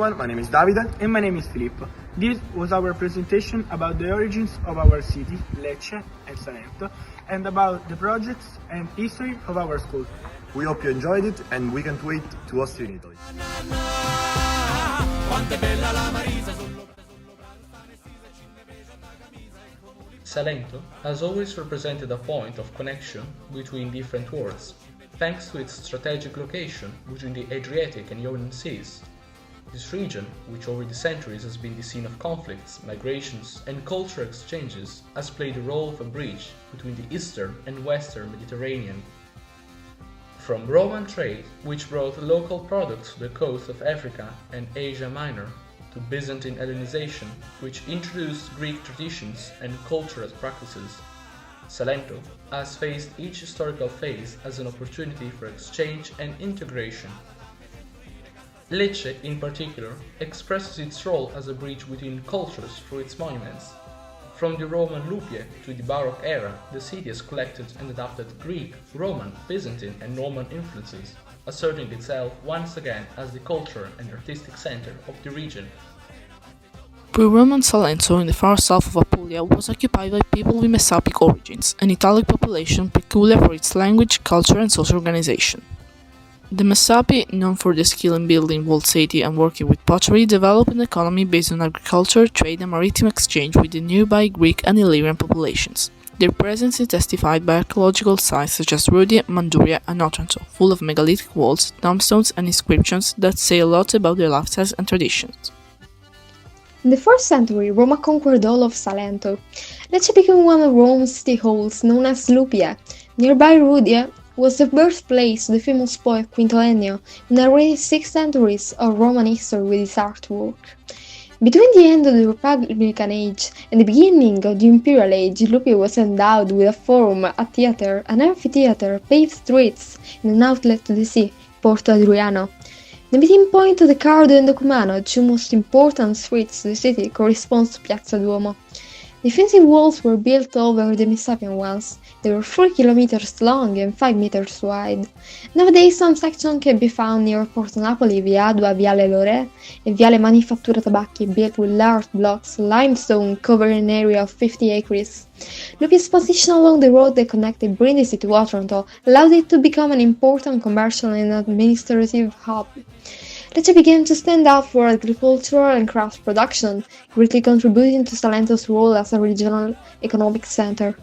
everyone, my name is Davide. And my name is Filippo. This was our presentation about the origins of our city, Lecce and Salento, and about the projects and history of our school. We hope you enjoyed it and we can't wait to host you in Italy. Salento has always represented a point of connection between different worlds, thanks to its strategic location between the Adriatic and Ionian seas. This region, which over the centuries has been the scene of conflicts, migrations, and cultural exchanges, has played the role of a bridge between the eastern and western Mediterranean. From Roman trade, which brought local products to the coast of Africa and Asia Minor, to Byzantine Hellenization, which introduced Greek traditions and cultural practices, Salento has faced each historical phase as an opportunity for exchange and integration. Lecce, in particular, expresses its role as a bridge between cultures through its monuments. From the Roman Lupie to the Baroque era, the city has collected and adapted Greek, Roman, Byzantine and Norman influences, asserting itself once again as the cultural and artistic center of the region. Pre-Roman Salento, in the far south of Apulia, was occupied by people with Messapic origins, an Italic population peculiar for its language, culture and social organization. The Messapi, known for their skill in building walled cities and working with pottery, developed an economy based on agriculture, trade and maritime exchange with the nearby Greek and Illyrian populations. Their presence is testified by archaeological sites such as Rodi, Manduria and Otranto, full of megalithic walls, tombstones and inscriptions that say a lot about their lifestyles and traditions. In the 4th century, Rome conquered all of Salento. Lecce became one of Rome's city halls, known as Lupia. Nearby Rudia was the birthplace of the famous poet Quintiliano, who narrated 6 centuries of Roman history with his artwork. Between the end of the Republican Age and the beginning of the Imperial Age, Lupia was endowed with a forum, a theatre, an amphitheatre, paved streets, and an outlet to the sea, Porto Adriano. The meeting point of the Cardo and the Cumano, 2 most important streets of the city, corresponds to Piazza Duomo. Defensive walls were built over the Messapian ones. They were 4 kilometers long and 5 meters wide. Nowadays some sections can be found near Porto Napoli, Via Adua, Viale Lore, and Viale Manifattura Tabacchi, built with large blocks of limestone covering an area of 50 acres. Lupia's position along the road that connected Brindisi to Otranto allowed it to become an important commercial and administrative hub. Lecce began to stand out for agricultural and craft production, greatly contributing to Salento's role as a regional economic center.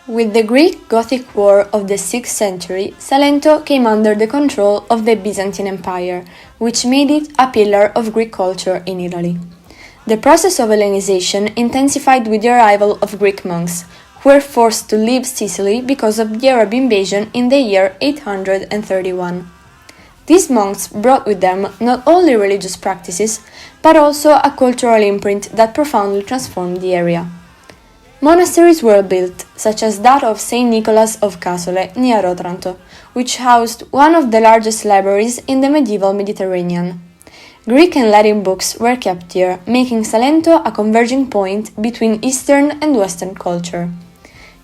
With the Greek Gothic War of the 6th century, Salento came under the control of the Byzantine Empire, which made it a pillar of Greek culture in Italy. The process of Hellenization intensified with the arrival of Greek monks, who were forced to leave Sicily because of the Arab invasion in the year 831. These monks brought with them not only religious practices, but also a cultural imprint that profoundly transformed the area. Monasteries were built, such as that of St. Nicholas of Casole near Otranto, which housed one of the largest libraries in the medieval Mediterranean. Greek and Latin books were kept here, making Salento a converging point between Eastern and Western culture.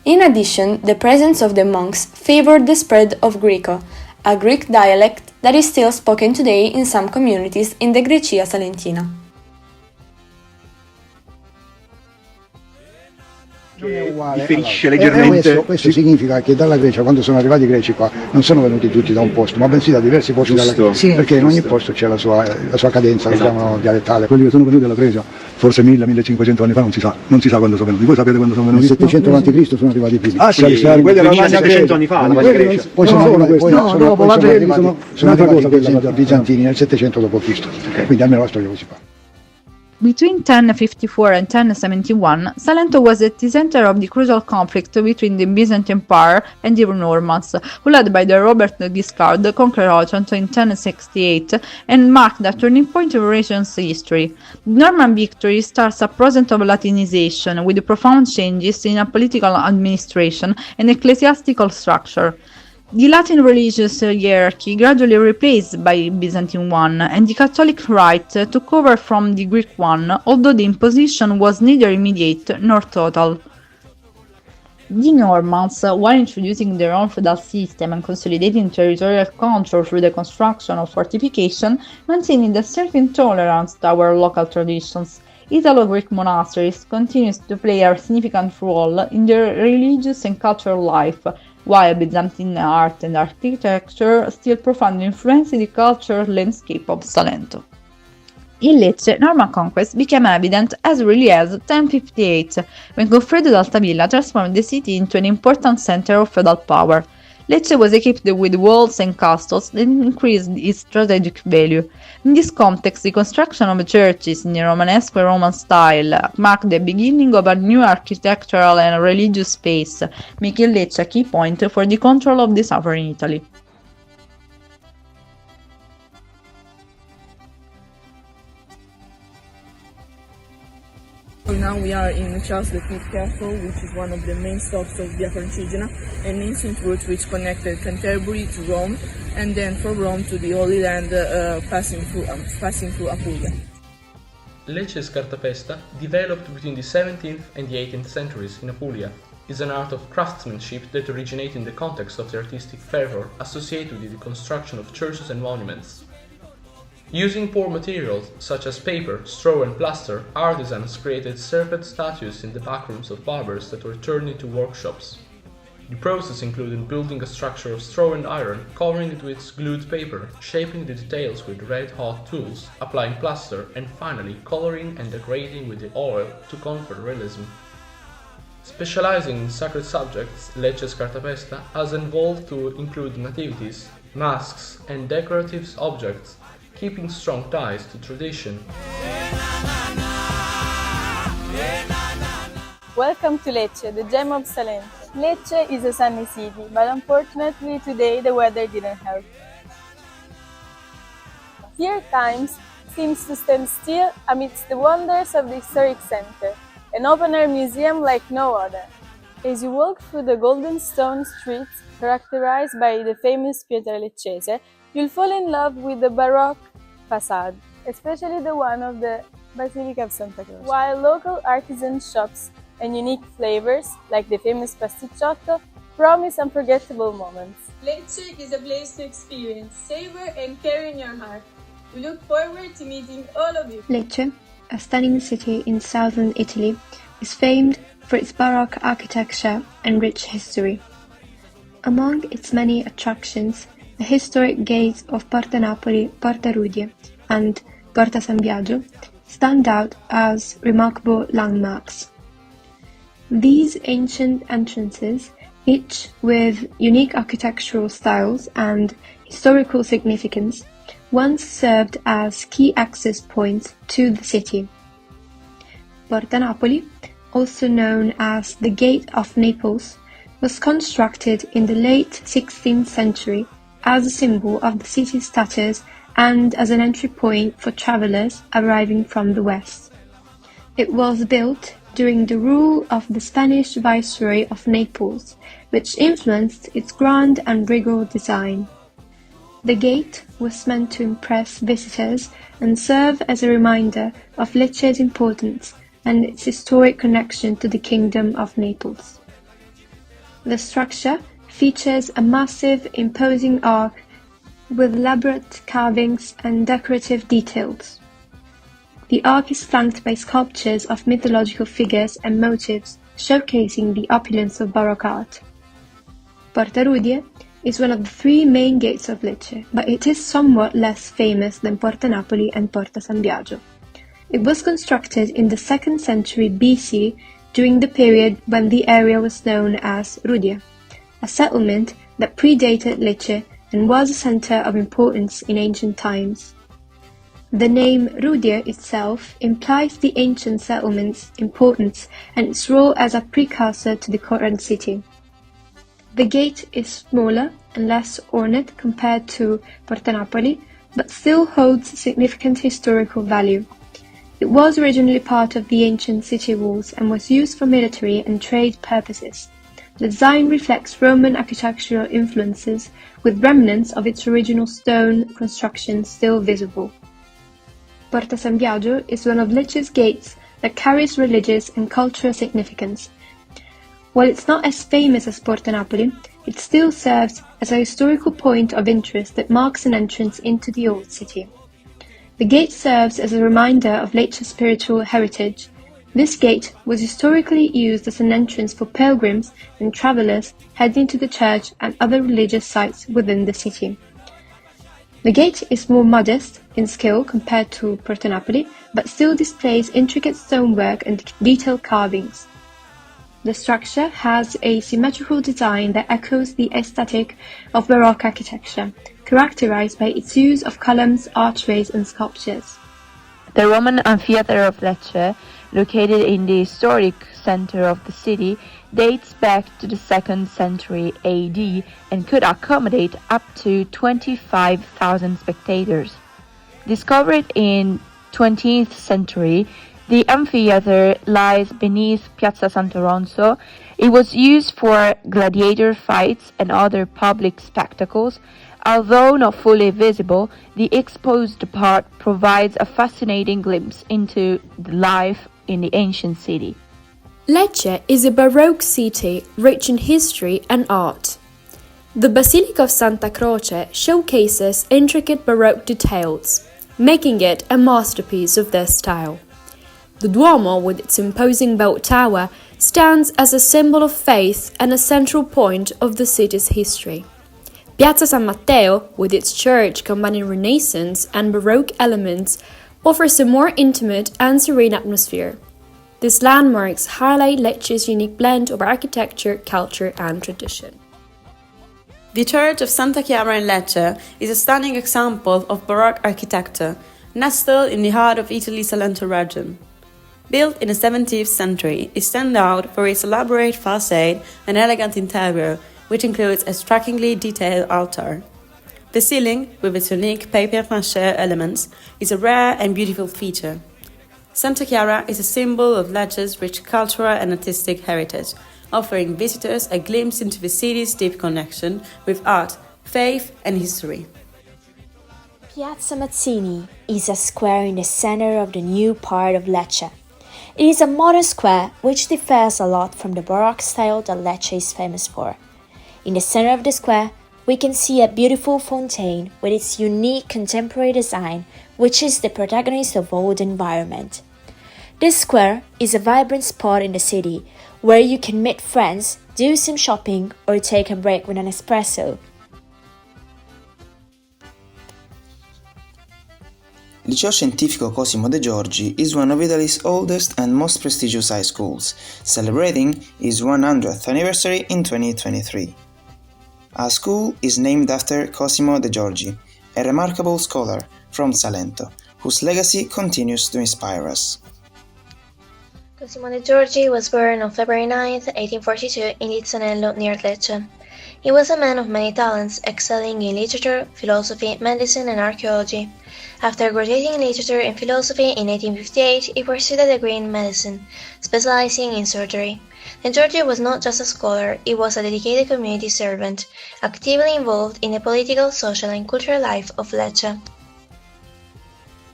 In addition, the presence of the monks favored the spread of Greco, a Greek dialect that is still spoken today in some communities in the Grecia Salentina. Differisce leggermente. Questo significa che dalla Grecia, quando sono arrivati i greci qua, non sono venuti tutti da un posto, ma bensì da diversi posti dalla Grecia, perché in ogni posto c'è la sua cadenza, la chiamano dialettale. Quelli che sono venuti dalla Grecia, forse 1000-1500 anni fa, non si sa quando sono venuti. Voi sapete quando sono venuti? Nel 700 a.C. sono arrivati i primi. Ah sì, quelli erano 700 anni fa, la Grecia. Poi sono un'altra cosa, i bizantini nel 700 d.C. Quindi almeno la storia così fa. Between 1054 and 1071, Salento was at the center of the crucial conflict between the Byzantine Empire and the Normans, who led by the Robert Guiscard conquered Otranto in 1068 and marked a turning point in the region's history. The Norman victory starts a process of Latinization, with profound changes in a political administration and ecclesiastical structure. The Latin religious hierarchy gradually replaced by Byzantine one, and the Catholic rite took over from the Greek one, although the imposition was neither immediate nor total. The Normans, while introducing their own feudal system and consolidating territorial control through the construction of fortifications, maintained a certain tolerance toward local traditions. Italo-Greek monasteries continued to play a significant role in their religious and cultural life, while Byzantine art and architecture still profoundly influenced the cultural landscape of Salento. In Lecce, Norman conquest became evident as early as 1058, when Goffredo d'Altavilla transformed the city into an important center of feudal power. Lecce was equipped with walls and castles that increased its strategic value. In this context, the construction of churches in the Romanesque and Roman style marked the beginning of a new architectural and religious space, making Lecce a key point for the control of the southern Italy. Now we are in Charles V Castle, which is one of the main stops of Via Francigena, an ancient route which connected Canterbury to Rome, and then from Rome to the Holy Land, passing through Apulia. Lecce's cartapesta, developed between the 17th and the 18th centuries in Apulia, is an art of craftsmanship that originated in the context of the artistic fervor associated with the construction of churches and monuments. Using poor materials such as paper, straw and plaster, artisans created serpent statues in the backrooms of barbers that were turned into workshops. The process included building a structure of straw and iron, covering it with glued paper, shaping the details with red-hot tools, applying plaster, and finally coloring and decorating with the oil to confer realism. Specializing in sacred subjects, Lecce's cartapesta has evolved to include nativities, masks, and decorative objects, keeping strong ties to tradition. Welcome to Lecce, the gem of Salento. Lecce is a sunny city, but unfortunately today the weather didn't help. Here times seems to stand still amidst the wonders of the historic center, an open-air museum like no other. As you walk through the golden stone streets characterized by the famous Pietre Leccese, you'll fall in love with the Baroque facade, especially the one of the Basilica of Santa Croce, while local artisan shops and unique flavors, like the famous pasticciotto, promise unforgettable moments. Lecce is a place to experience, savor and carry in your heart. We look forward to meeting all of you. Lecce, a stunning city in southern Italy, is famed for its Baroque architecture and rich history. Among its many attractions, the historic gates of Porta Napoli, Porta Rudie, and Porta San Biagio stand out as remarkable landmarks. These ancient entrances, each with unique architectural styles and historical significance, once served as key access points to the city. Porta Napoli, also known as the Gate of Naples, was constructed in the late 16th century as a symbol of the city's status and as an entry point for travelers arriving from the west. It was built during the rule of the Spanish Viceroy of Naples, which influenced its grand and regal design. The gate was meant to impress visitors and serve as a reminder of Lecce's importance and its historic connection to the Kingdom of Naples. The structure features a massive, imposing arch with elaborate carvings and decorative details. The arch is flanked by sculptures of mythological figures and motifs showcasing the opulence of Baroque art. Porta Rudie is one of the three main gates of Lecce, but it is somewhat less famous than Porta Napoli and Porta San Biagio. It was constructed in the 2nd century BC during the period when the area was known as Rudia, a settlement that predated Lecce and was a center of importance in ancient times. The name Rudia itself implies the ancient settlement's importance and its role as a precursor to the current city. The gate is smaller and less ornate compared to Porta Napoli, but still holds significant historical value. It was originally part of the ancient city walls and was used for military and trade purposes. The design reflects Roman architectural influences, with remnants of its original stone construction still visible. Porta San Biagio is one of Lecce's gates that carries religious and cultural significance. While it's not as famous as Porta Napoli, it still serves as a historical point of interest that marks an entrance into the old city. The gate serves as a reminder of Lecce's spiritual heritage. This gate was historically used as an entrance for pilgrims and travelers heading to the church and other religious sites within the city. The gate is more modest in scale compared to Porta Napoli, but still displays intricate stonework and detailed carvings. The structure has a symmetrical design that echoes the aesthetic of Baroque architecture, characterized by its use of columns, archways, and sculptures. The Roman amphitheater of Lecce, located in the historic center of the city, dates back to the 2nd century AD and could accommodate up to 25,000 spectators. Discovered in 20th century, the amphitheater lies beneath Piazza Sant'Oronzo. It was used for gladiator fights and other public spectacles. Although not fully visible, the exposed part provides a fascinating glimpse into the life in the ancient city. Lecce is a Baroque city rich in history and art. The Basilica of Santa Croce showcases intricate Baroque details, making it a masterpiece of their style. The Duomo, with its imposing bell tower, stands as a symbol of faith and a central point of the city's history. Piazza San Matteo, with its church combining Renaissance and Baroque elements, offers a more intimate and serene atmosphere. These landmarks highlight Lecce's unique blend of architecture, culture, and tradition. The Church of Santa Chiara in Lecce is a stunning example of Baroque architecture, nestled in the heart of Italy's Salento region. Built in the 17th century, it stands out for its elaborate facade and elegant interior, which includes a strikingly detailed altar. The ceiling, with its unique papier-mâché elements, is a rare and beautiful feature. Santa Chiara is a symbol of Lecce's rich cultural and artistic heritage, offering visitors a glimpse into the city's deep connection with art, faith, and history. Piazza Mazzini is a square in the center of the new part of Lecce. It is a modern square which differs a lot from the Baroque style that Lecce is famous for. In the center of the square, we can see a beautiful fountain with its unique contemporary design, which is the protagonist of all the environment. This square is a vibrant spot in the city where you can meet friends, do some shopping, or take a break with an espresso. Liceo Scientifico Cosimo De Giorgi is one of Italy's oldest and most prestigious high schools, celebrating its 100th anniversary in 2023. Our school is named after Cosimo De Giorgi, a remarkable scholar from Salento, whose legacy continues to inspire us. Cosimo De Giorgi was born on February 9, 1842 in Lizzanello near Lecce. He was a man of many talents, excelling in literature, philosophy, medicine, and archaeology. After graduating in literature and philosophy in 1858, he pursued a degree in medicine, specializing in surgery. De Giorgi was not just a scholar, he was a dedicated community servant, actively involved in the political, social, and cultural life of Lecce.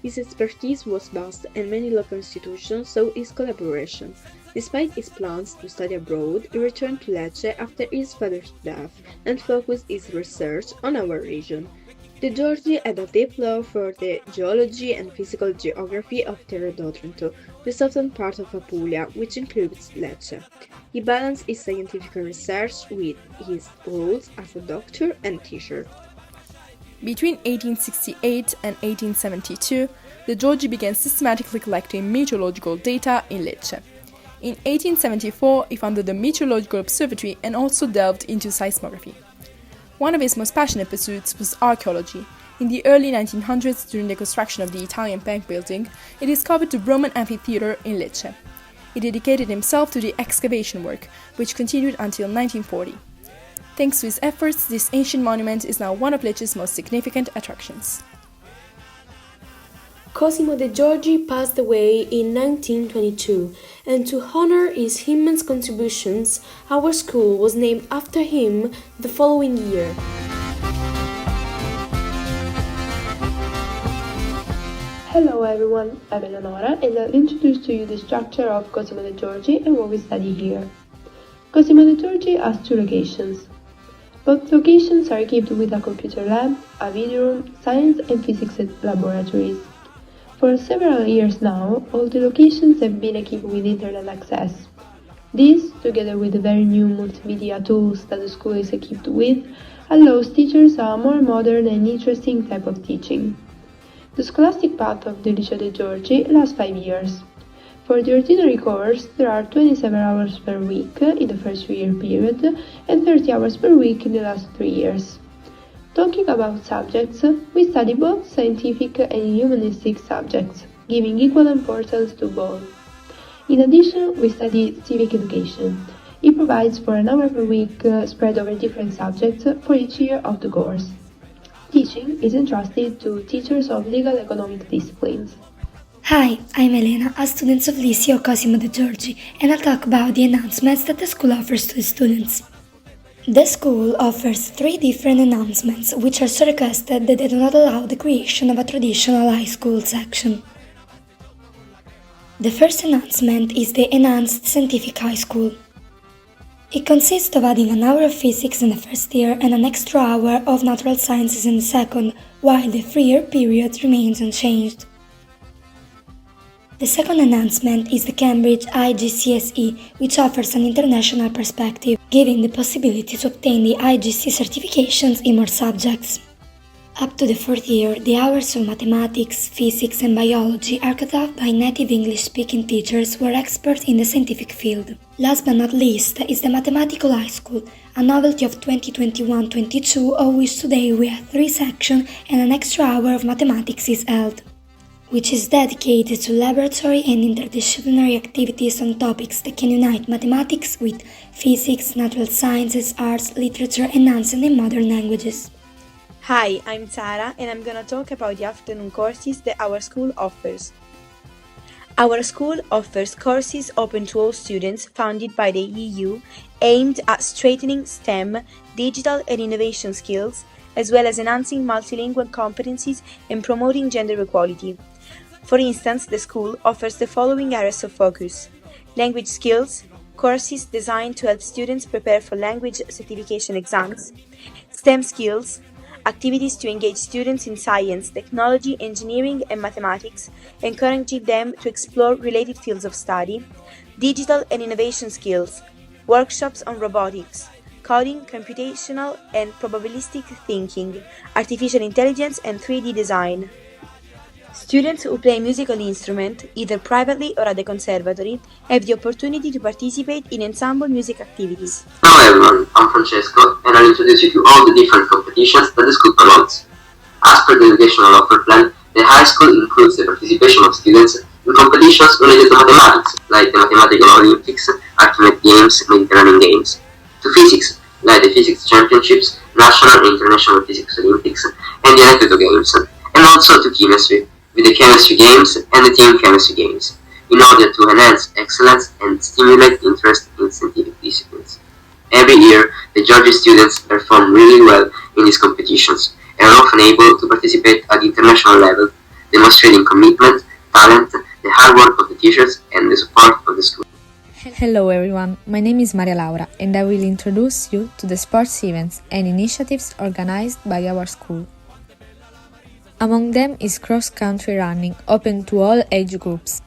His expertise was vast, and many local institutions saw his collaboration. Despite his plans to study abroad, he returned to Lecce after his father's death and focused his research on our region. De Giorgi had a deep love for the geology and physical geography of Terra d'Otranto, the southern part of Apulia, which includes Lecce. He balanced his scientific research with his roles as a doctor and teacher. Between 1868 and 1872, De Giorgi began systematically collecting meteorological data in Lecce. In 1874, he founded the Meteorological Observatory and also delved into seismography. One of his most passionate pursuits was archaeology. In the early 1900s, during the construction of the Italian Bank building, he discovered the Roman amphitheater in Lecce. He dedicated himself to the excavation work, which continued until 1940. Thanks to his efforts, this ancient monument is now one of Lecce's most significant attractions. Cosimo De Giorgi passed away in 1922, and to honor his immense contributions, our school was named after him the following year. Hello everyone, I'm Eleonora and I'll introduce to you the structure of Cosimo De Giorgi and what we study here. Cosimo De Giorgi has two locations. Both locations are equipped with a computer lab, a video room, science and physics laboratories. For several years now, all the locations have been equipped with internet access. This, together with the very new multimedia tools that the school is equipped with, allows teachers a more modern and interesting type of teaching. The scholastic path of the Liceo De Giorgi lasts 5 years. For the ordinary course, there are 27 hours per week in the first 3-year period and 30 hours per week in the last 3 years. Talking about subjects, we study both scientific and humanistic subjects, giving equal importance to both. In addition, we study civic education. It provides for an hour per week spread over different subjects for each year of the course. Teaching is entrusted to teachers of legal economic disciplines. Hi, I'm Elena, a student of Liceo Cosimo De Giorgi, and I'll talk about the announcements that the school offers to the students. The school offers 3 different announcements, which are so requested that they do not allow the creation of a traditional high school section. The first announcement is the Enhanced Scientific High School. It consists of adding an hour of physics in the first year and an extra hour of natural sciences in the second, while the 3-year period remains unchanged. The second announcement is the Cambridge IGCSE, which offers an international perspective, giving the possibility to obtain the IGC certifications in more subjects. Up to the 4th year, the hours of mathematics, physics and biology are cut off by native English-speaking teachers who are experts in the scientific field. Last but not least is the Mathematical High School, a novelty of 2021-22, of which today we have 3 sections and an extra hour of mathematics is held, which is dedicated to laboratory and interdisciplinary activities on topics that can unite mathematics with physics, natural sciences, arts, literature, and ancient and modern languages. Hi, I'm Sara, and I'm gonna talk about the afternoon courses that our school offers. Our school offers courses open to all students funded by the EU, aimed at strengthening STEM, digital and innovation skills, as well as enhancing multilingual competencies and promoting gender equality. For instance, the school offers the following areas of focus: language skills, courses designed to help students prepare for language certification exams; STEM skills, activities to engage students in science, technology, engineering and mathematics, encouraging them to explore related fields of study; digital and innovation skills, workshops on robotics, coding, computational and probabilistic thinking, artificial intelligence and 3D design. Students who play a musical instrument, either privately or at the conservatory, have the opportunity to participate in ensemble music activities. Hello everyone, I'm Francesco and I'll introduce you to all the different competitions that the school promotes. As per the educational offer plan, the high school includes the participation of students in competitions related to mathematics, like the Mathematical Olympics, Archimede Games, Mediterranean Games; to physics, like the Physics Championships, National and International Physics Olympics, and the Anecdote Games; and also to chemistry, with the Chemistry Games and the Team Chemistry Games, in order to enhance excellence and stimulate interest in scientific disciplines. Every year, the Giorgi students perform really well in these competitions and are often able to participate at the international level, demonstrating commitment, talent, the hard work of the teachers, and the support of the school. Hello everyone, my name is Maria Laura and I will introduce you to the sports events and initiatives organized by our school. Among them is cross-country running, open to all age groups.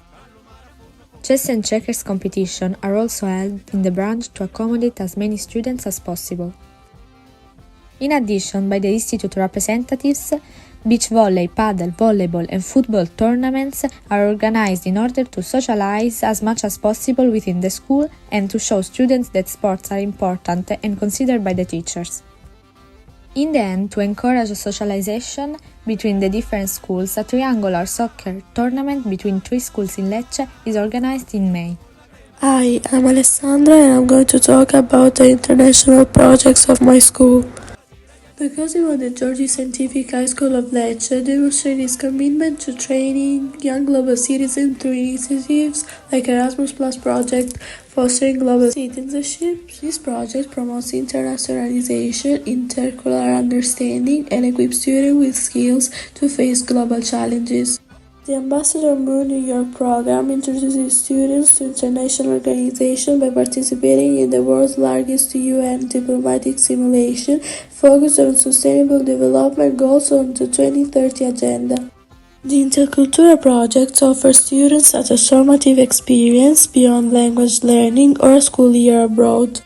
Chess and checkers competition are also held in the branch to accommodate as many students as possible. In addition, by the Institute representatives, beach volley, paddle, volleyball and football tournaments are organized in order to socialize as much as possible within the school and to show students that sports are important and considered by the teachers. In the end, to encourage socialization between the different schools, a triangular soccer tournament between 3 schools in Lecce is organized in May. Hi, I'm Alessandra and I'm going to talk about the international projects of my school. The Cosimo De Giorgi Scientific High School of Lecce demonstrates its commitment to training young global citizens through initiatives like Erasmus Plus project, fostering global citizenship. This project promotes internationalization, intercultural understanding, and equips students with skills to face global challenges. The Ambassador Moon New York program introduces students to international organizations by participating in the world's largest UN diplomatic simulation focused on sustainable development goals on the 2030 agenda. The Intercultural projects offer students a transformative experience beyond language learning or a school year abroad.